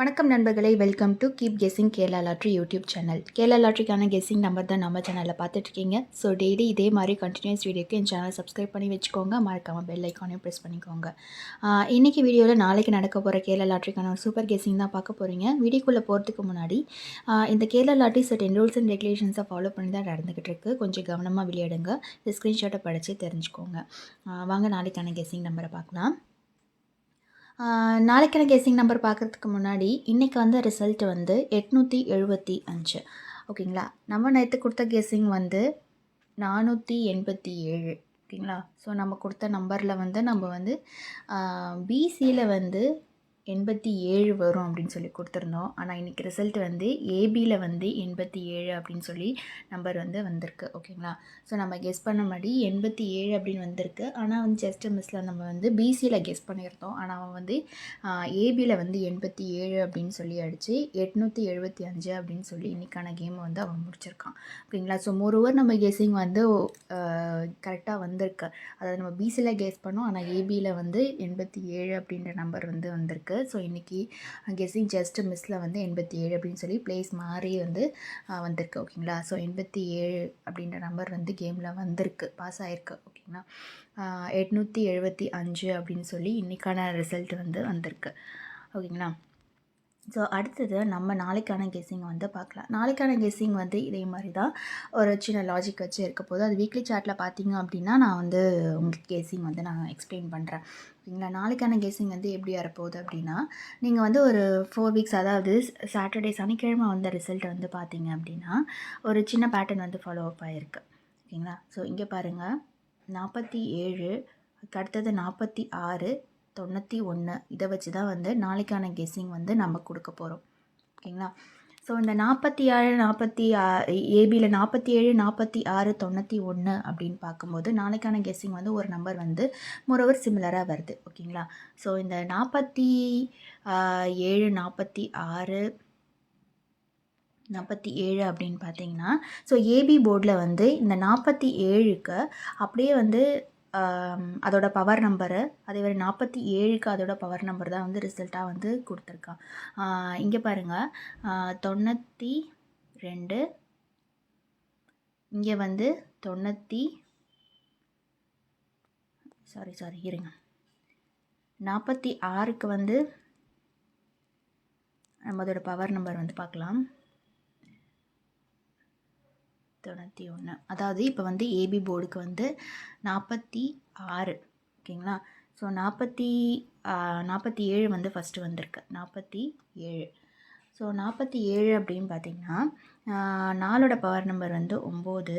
வணக்கம் நண்பர்களே, welcome to keep guessing Kerala lottery YouTube channel. Kerala லாட்ரிக்கான கெஸ்ஸிங் நம்பர் தான் நம்ம சேனலில் பார்த்துட்ருக்கீங்க. ஸோ டெய்லி இதே மாதிரி கண்டினியூஸ் வீடியோக்கு என் சேனல் சப்ஸ்கிரைப் பண்ணி வச்சுக்கோங்க. மறக்காமல் பெல் ஐக்கானையும் ப்ரெஸ் பண்ணிக்கோங்க. இன்றைக்கி வீடியோவில் நாளைக்கு நடக்க போகிற கேரளா லாட்ரிக்கான ஒரு சூப்பர் கெஸ்ஸிங் தான் பார்க்க போகிறீங்க. வீடியோக்குள்ளே போகிறதுக்கு முன்னாடி இந்த Kerala lottery certain rules and ரெகுலேஷன்ஸை ஃபாலோ பண்ணி தான் நடந்துக்கிட்டு இருக்குது. கொஞ்சம் கவனமாக விளையாடுங்க. இந்த ஸ்க்ரீன்ஷாட்டை படித்து தெரிஞ்சுக்கோங்க. வாங்க நாளைக்கான கெஸ்ஸிங் நம்பரை பார்க்கலாம். நாளைக்கான கெஸ்ஸிங் நம்பர் பார்க்குறதுக்கு முன்னாடி இன்றைக்கி வந்து ரிசல்ட் வந்து 875. ஓகேங்களா. நம்ம நேற்று கொடுத்த கெஸ்ஸிங் வந்து 487. ஓகேங்களா. ஸோ நம்ம கொடுத்த நம்பரில் வந்து நம்ம வந்து பிசியில் வந்து 87 வரும் அப்படின்னு சொல்லி கொடுத்துருந்தோம். ஆனால் இன்றைக்கி ரிசல்ட் வந்து ஏபியில் வந்து 87 அப்படின்னு சொல்லி நம்பர் வந்து வந்திருக்கு. ஓகேங்களா. ஸோ நம்ம கெஸ் பண்ண மாதிரி 87 அப்படின்னு வந்திருக்கு. ஆனால் வந்து ஜஸ்ட் மிஸ்ஸில் நம்ம வந்து பிசியில் கெஸ் பண்ணியிருந்தோம். ஆனால் அவன் வந்து ஏபியில் வந்து 87 அப்படின்னு சொல்லி அடித்து 875 அப்படின்னு சொல்லி இன்றைக்கான கேமை வந்து அவன் முடிச்சிருக்கான். ஓகேங்களா. ஸோ மோரோவர் நம்ம கெஸ்ஸிங் வந்து கரெக்டாக வந்திருக்கு. அதாவது நம்ம பிசியில் கெஸ் பண்ணோம். ஆனால் ஏபியில் வந்து 87 அப்படின்ற நம்பர் வந்து வந்திருக்கு. ஸோ இன்றைக்கி கெஸ்ஸிங் ஜஸ்ட் மிஸ்ஸில் வந்து 87 அப்படின்னு சொல்லி ப்ளேஸ் மாறி வந்து வந்திருக்கு. ஓகேங்களா. ஸோ 87 அப்படின்ற நம்பர் வந்து கேமில் வந்திருக்கு, பாஸ் ஆகிருக்கு. ஓகேங்களா. 875 அப்படின்னு சொல்லி இன்றைக்கான ரிசல்ட் வந்து வந்திருக்கு. ஓகேங்களா. ஸோ அடுத்தது நம்ம நாளைக்கான கெஸ்ஸிங் வந்து பார்க்கலாம். நாளைக்கான கெஸ்ஸிங் வந்து இதே மாதிரி தான் ஒரு சின்ன லாஜிக் வச்சு இருக்க போது. அது வீக்லி சார்ட்டில் பார்த்தீங்க அப்படின்னா நான் வந்து உங்களுக்கு கெஸ்ஸிங் வந்து நான் எக்ஸ்பிளைன் பண்ணுறேன். ஓகேங்களா. நாளைக்கான கெஸ்ஸிங் வந்து எப்படி வரப்போகுது அப்படின்னா, நீங்கள் வந்து ஒரு 4 வீக்ஸ், அதாவது சாட்டர்டே சனிக்கிழமை வந்த ரிசல்ட் வந்து பார்த்தீங்க அப்படின்னா ஒரு சின்ன பேட்டர்ன் வந்து ஃபாலோ அப் ஆகிருக்கு. ஓகேங்களா. ஸோ இங்கே பாருங்கள், 47, அடுத்தது 46, 91 இதை வச்சு தான் வந்து நாளைக்கான கெஸ்ஸிங் வந்து நம்ம கொடுக்க போகிறோம். ஓகேங்களா. ஸோ இந்த 47 ஏபியில் 47, 46, 91 அப்படின்னு பார்க்கும்போது நாளைக்கான கெஸ்ஸிங் வந்து ஒரு நம்பர் வந்து மோரோவர் சிமிலராக வருது. ஓகேங்களா. ஸோ இந்த 47, 47 அப்படின்னு பார்த்தீங்கன்னா, ஸோ ஏபி போர்டில் வந்து இந்த 47க்கு அப்படியே வந்து அதோட பவர் நம்பரு, அதே மாதிரி 47க்கு அதோட பவர் நம்பர் தான் வந்து ரிசல்ட்டாக வந்து கொடுத்துருக்கான். இங்கே பாருங்கள், 92, இங்கே வந்து 46க்கு வந்து நம்ம அதோட பவர் நம்பர் வந்து பார்க்கலாம், 91. அதாவது இப்போ வந்து ஏபி போர்டுக்கு வந்து 46. ஓகேங்களா. ஸோ 47 வந்து ஃபஸ்ட்டு வந்திருக்கு, 47. ஸோ 47 அப்படின்னு பார்த்திங்கன்னா 4ஓட பவர் நம்பர் வந்து 9,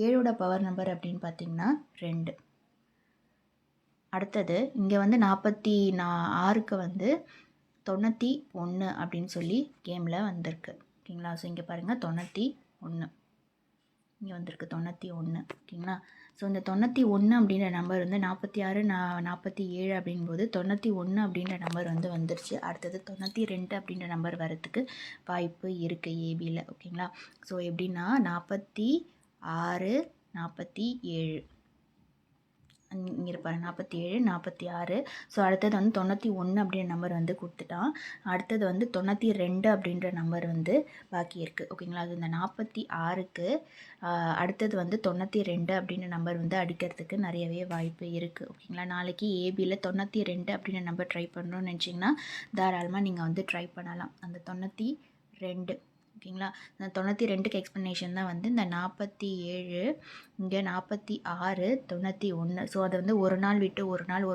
7ஓட பவர் நம்பர் அப்படின்னு பார்த்திங்கன்னா 2. அடுத்தது இங்கே வந்து 46க்கு வந்து 91 அப்படின்னு சொல்லி கேமில் வந்திருக்கு. ஓகேங்களா. ஸோ இங்கே பாருங்கள், 91 இங்கே வந்திருக்கு, 91. ஓகேங்களா. ஸோ இந்த 91 அப்படின்ற நம்பர் வந்து 46, 47 அப்படிங்கும்போது 91 அப்படின்ற நம்பர் வந்து வந்துருச்சு. அடுத்தது 92 அப்படின்ற நம்பர் வரத்துக்கு வாய்ப்பு இருக்குது ஏபியில். ஓகேங்களா. ஸோ எப்படின்னா 46, 47 இங்கே இருப்பாரு, 47, 46. ஸோ அடுத்தது வந்து 91 அப்படின்ற நம்பர் வந்து கொடுத்துட்டான். அடுத்தது வந்து 92 அப்படின்ற நம்பர் வந்து பாக்கி இருக்குது. ஓகேங்களா. அது இந்த 46க்கு அடுத்தது வந்து 92 அப்படின்ற நம்பர் வந்து அடிக்கிறதுக்கு நிறையவே வாய்ப்பு இருக்குது. ஓகேங்களா. நாளைக்கு ஏபியில் 92 அப்படின்ற நம்பர் ட்ரை பண்ணணும்னு நினச்சிங்கன்னா தாராளமாக நீங்கள் வந்து ட்ரை பண்ணலாம். அந்த 92. ஓகேங்களா. இந்த 92க்கு எக்ஸ்ப்ளனேஷன் தான் வந்து இந்த 47, இங்கே 46, 91. ஸோ அதை வந்து ஒரு நாள் விட்டு ஒரு நாள்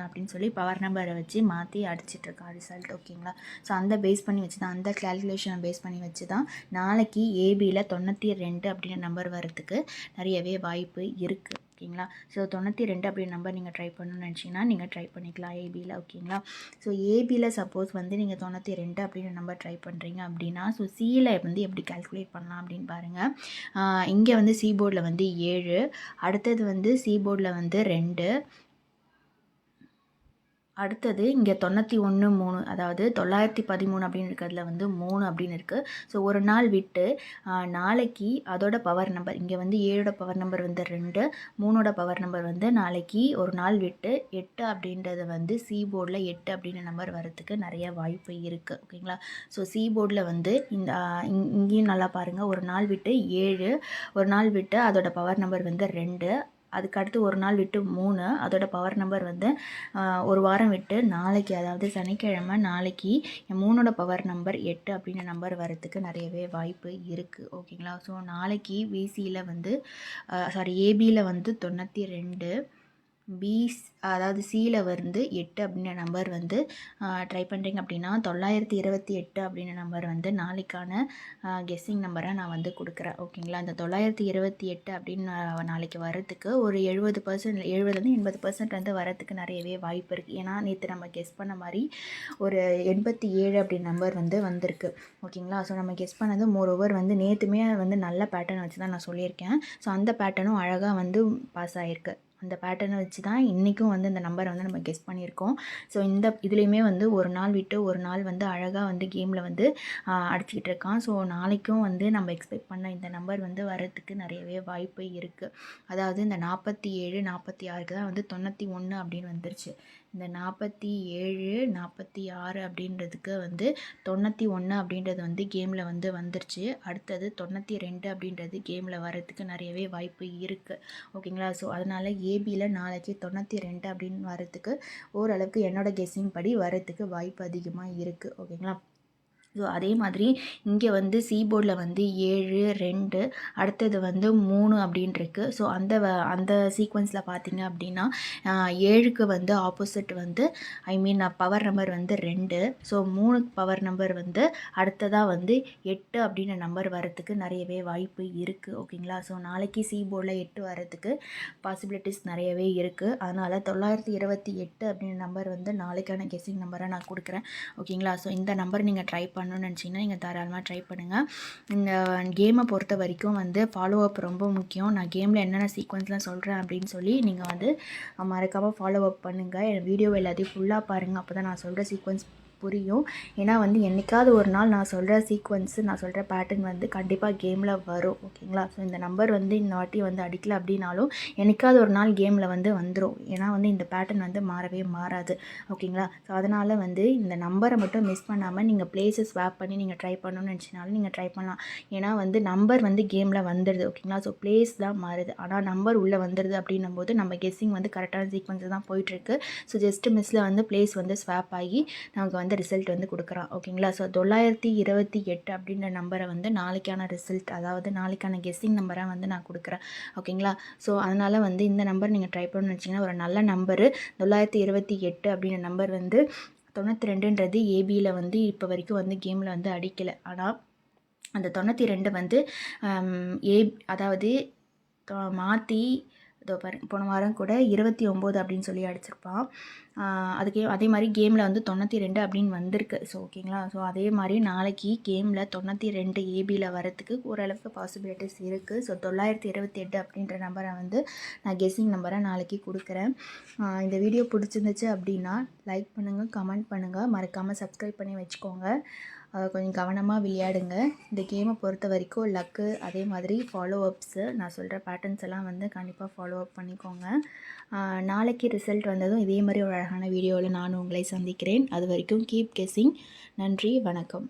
அப்படின்னு சொல்லி பவர் நம்பரை வச்சு மாற்றி அடிச்சிட்ருக்கா ரிசல்ட். ஓகேங்களா. ஸோ அந்த பேஸ் பண்ணி வச்சு தான், அந்த கேல்குலேஷனை பேஸ் பண்ணி வச்சு தான் நாளைக்கு ஏபியில் 92 அப்படின்ற நம்பர் வரத்துக்கு நிறையவே வாய்ப்பு இருக்குது. ஓகேங்களா. ஸோ 92 அப்படி நம்பர் நீங்கள் ட்ரை பண்ணணும்னு நினச்சிங்கன்னா நீங்கள் ட்ரை பண்ணிக்கலாம் ஏபியில். ஓகேங்களா. ஸோ ஏபியில் சப்போஸ் வந்து நீங்கள் 92 அப்படின்ற நம்பர் ட்ரை பண்ணுறீங்க அப்படின்னா, ஸோ சியில் வந்து எப்படி கால்குலேட் பண்ணலாம் அப்படின்னு பாருங்கள். இங்கே வந்து சி போர்டில் வந்து 7, அடுத்தது வந்து சி போர்டில் வந்து 2, அடுத்தது இங்கே 91 3 அதாவது 913 அப்படின்னு இருக்கிறதுல வந்து 3 அப்படின்னு இருக்குது. ஸோ ஒரு நாள் விட்டு நாளைக்கு அதோட பவர் நம்பர் இங்கே வந்து 7ஓட பவர் நம்பர் வந்து 2, 3ஓட பவர் நம்பர் வந்து நாளைக்கு ஒரு நாள் விட்டு 8 அப்படின்றது வந்து சி போர்டில் 8 அப்படின்ற நம்பர் வரத்துக்கு நிறைய வாய்ப்பு இருக்குது. ஓகேங்களா? ஸோ சி போர்டில் வந்து இந்த இங்கேயும் நல்லா பாருங்கள், ஒரு நாள் விட்டு 7, ஒரு நாள் விட்டு அதோட பவர் நம்பர் வந்து 2, அதுக்கடுத்து ஒரு நாள் விட்டு 3, அதோட பவர் நம்பர் வந்து ஒரு வாரம் விட்டு நாளைக்கு அதாவது சனிக்கிழமை நாளைக்கு 3ஓட பவர் நம்பர் 8 அப்படின்ற நம்பர் வரத்துக்கு நிறையவே வாய்ப்பு இருக்குது. ஓகேங்களா? ஸோ நாளைக்கு பிசியில் வந்து ஏபியில் வந்து 92, அதாவது சியில் வந்து 8 அப்படின்ற நம்பர் வந்து ட்ரை பண்ணுறீங்க அப்படின்னா 928 அப்படின்ற நம்பர் வந்து நாளைக்கான கெஸ்ஸிங் நம்பரை நான் வந்து கொடுக்குறேன். ஓகேங்களா? அந்த 928 அப்படின்னு நாளைக்கு வரத்துக்கு ஒரு 70%, 70-80% வந்து வரத்துக்கு நிறையவே வாய்ப்பு இருக்குது. ஏன்னா நேற்று நம்ம கெஸ் பண்ண மாதிரி ஒரு 87 அப்படின்ற நம்பர் வந்து வந்திருக்கு. ஓகேங்களா? ஸோ நம்ம கெஸ் பண்ணது மோரோவர் வந்து நேற்றுமே வந்து நல்ல பேட்டர்ன் வச்சு தான் நான் சொல்லியிருக்கேன். ஸோ அந்த பேட்டர்னும் அழகாக வந்து பாஸ் ஆகிருக்கு. அந்த பேட்டர்னை வச்சு தான் இன்றைக்கும் வந்து இந்த நம்பரை வந்து நம்ம கெஸ் பண்ணியிருக்கோம். ஸோ இதுலேயுமே வந்து ஒரு நாள் விட்டு ஒரு நாள் வந்து அழகாக வந்து கேமில் வந்து அடிச்சுக்கிட்டு இருக்கான். ஸோ நாளைக்கும் வந்து நம்ம எக்ஸ்பெக்ட் பண்ண இந்த நம்பர் வந்து வரத்துக்கு நிறையவே வாய்ப்பு இருக்குது. அதாவது இந்த 47, 46க்கு தான் வந்து 91 அப்படின்னு வந்துருச்சு. இந்த 47, 46 அப்படின்றதுக்கு வந்து 91 அப்படின்றது வந்து கேமில் வந்து வந்துருச்சு. அடுத்தது 92 அப்படின்றது கேமில் வரத்துக்கு நிறையவே வாய்ப்பு இருக்குது. ஓகேங்களா? ஸோ அதனால் ஏபியில் நாளைக்கு 92 அப்படின்னு வரத்துக்கு ஓரளவுக்கு என்னோடய கெஸ்ஸிங் படி வரத்துக்கு வாய்ப்பு அதிகமாக இருக்குது. ஓகேங்களா? ஸோ அதே மாதிரி இங்கே வந்து சி போர்டில் வந்து 7, 2, அடுத்தது வந்து 3 அப்படின்ட்டுருக்கு. ஸோ அந்த சீக்வன்ஸில் பார்த்தீங்க அப்படின்னா 7க்கு வந்து ஆப்போசிட் வந்து பவர் நம்பர் வந்து 2. ஸோ 3க்கு பவர் நம்பர் வந்து அடுத்ததாக வந்து 8 அப்படின்ற நம்பர் வரத்துக்கு நிறையவே வாய்ப்பு இருக்குது. ஓகேங்களா? ஸோ நாளைக்கு சி போர்டில் 8 வரத்துக்கு பாசிபிலிட்டிஸ் நிறையவே இருக்குது. அதனால் 928 அப்படின்ற நம்பர் வந்து நாளைக்கான கெஸ்ஸிங் நம்பரை நான் கொடுக்குறேன். ஓகேங்களா? ஸோ இந்த நம்பர் நீங்கள் ட்ரை பண்ணணும்னு நினச்சிங்கன்னா நீங்கள் தாராளமாக ட்ரை பண்ணுங்கள். இந்த கேமை பொறுத்த வரைக்கும் வந்து ஃபாலோ அப் ரொம்ப முக்கியம். நான் கேமில் என்னென்ன சீக்வன்ஸ்லாம் சொல்கிறேன் அப்படின்னு சொல்லி நீங்கள் வந்து மறக்காமல் ஃபாலோ அப் பண்ணுங்கள். என் வீடியோ எல்லாத்தையும் ஃபுல்லாக பாருங்கள். அப்போ தான் நான் சொல்கிற சீக்வன்ஸ் புரியும். ஏன்னா வந்து என்றைக்காவது ஒரு நாள் நான் சொல்கிற சீக்வன்ஸு, நான் சொல்கிற பேட்டர்ன் வந்து கண்டிப்பாக கேமில் வரும். ஓகேங்களா? ஸோ இந்த நம்பர் வந்து இந்த வாட்டி வந்து அடிக்கல அப்படின்னாலும் என்றைக்காவது ஒரு நாள் கேமில் வந்து வந்துடும். ஏன்னா வந்து இந்த பேட்டர்ன் வந்து மாறவே மாறாது. ஓகேங்களா? ஸோ அதனால் வந்து இந்த நம்பரை மட்டும் மிஸ் பண்ணாமல் நீங்கள் பிளேஸை ஸ்வாப் பண்ணி நீங்கள் ட்ரை பண்ணணும்னு நினச்சினாலும் நீங்கள் ட்ரை பண்ணலாம். ஏன்னா வந்து நம்பர் வந்து கேமில் வந்துடுது. ஓகேங்களா? ஸோ பிளேஸ் தான் மாறுது, ஆனால் நம்பர் உள்ளே வந்துடுது அப்படின்னும் போது நம்ம கெஸ்ஸிங் வந்து கரெக்டான சீக்வன்ஸு தான் போயிட்டுருக்கு. ஸோ ஜஸ்ட்டு மிஸ்ஸில் வந்து பிளேஸ் வந்து ஸ்வாப் ஆகி நமக்கு வந்து ரிசல்ட் வந்து கொடுக்குறான். ஓகேங்களா? ஸோ 928 அப்படின்ற நம்பரை வந்து நாளைக்கான ரிசல்ட், அதாவது நாளைக்கான கெஸ்ஸிங் நம்பராக வந்து நான் கொடுக்குறேன். ஓகேங்களா? ஸோ அதனால் வந்து இந்த நம்பர் நீங்கள் ட்ரை பண்ணணும்னு வச்சிங்கன்னா ஒரு நல்ல நம்பரு 928 அப்படின்ற நம்பர் வந்து 92ன்றது ஏபியில் வந்து இப்போ வரைக்கும் வந்து கேமில் வந்து அடிக்கலை. ஆனால் அந்த 92 வந்து அதாவது மாற்றி போன வாரம் கூட 29 அப்படின்னு சொல்லி அடிச்சிருப்பான். அதே மாதிரி கேமில் வந்து 92 அப்படின்னு வந்திருக்கு. ஸோ ஓகேங்களா? ஸோ அதே மாதிரி நாளைக்கு கேமில் 92 ஏபியில் வரத்துக்கு ஓரளவுக்கு பாசிபிலிட்டிஸ் இருக்குது. ஸோ 928 அப்படின்ற நம்பரை வந்து நான் கெஸ்ஸிங் நம்பரை நாளைக்கு கொடுக்குறேன். இந்த வீடியோ பிடிச்சிருந்துச்சு அப்படின்னா லைக் பண்ணுங்கள், கமெண்ட் பண்ணுங்கள், மறக்காமல் சப்ஸ்கிரைப் பண்ணி வச்சுக்கோங்க. கொஞ்சம் கவனமாக விளையாடுங்க. இந்த கேமை பொறுத்த வரைக்கும் லக்கு, அதே மாதிரி ஃபாலோ அப்ஸு, நான் சொல்கிற பேட்டர்ன்ஸ் எல்லாம் வந்து கண்டிப்பாக ஃபாலோ அப் பண்ணிக்கோங்க. நாளைக்கு ரிசல்ட் வந்ததும் இதே மாதிரி ஒரு அழகான வீடியோவில் நான் உங்களை சந்திக்கிறேன். அது வரைக்கும் கீப் கெஸ்ஸிங். நன்றி, வணக்கம்.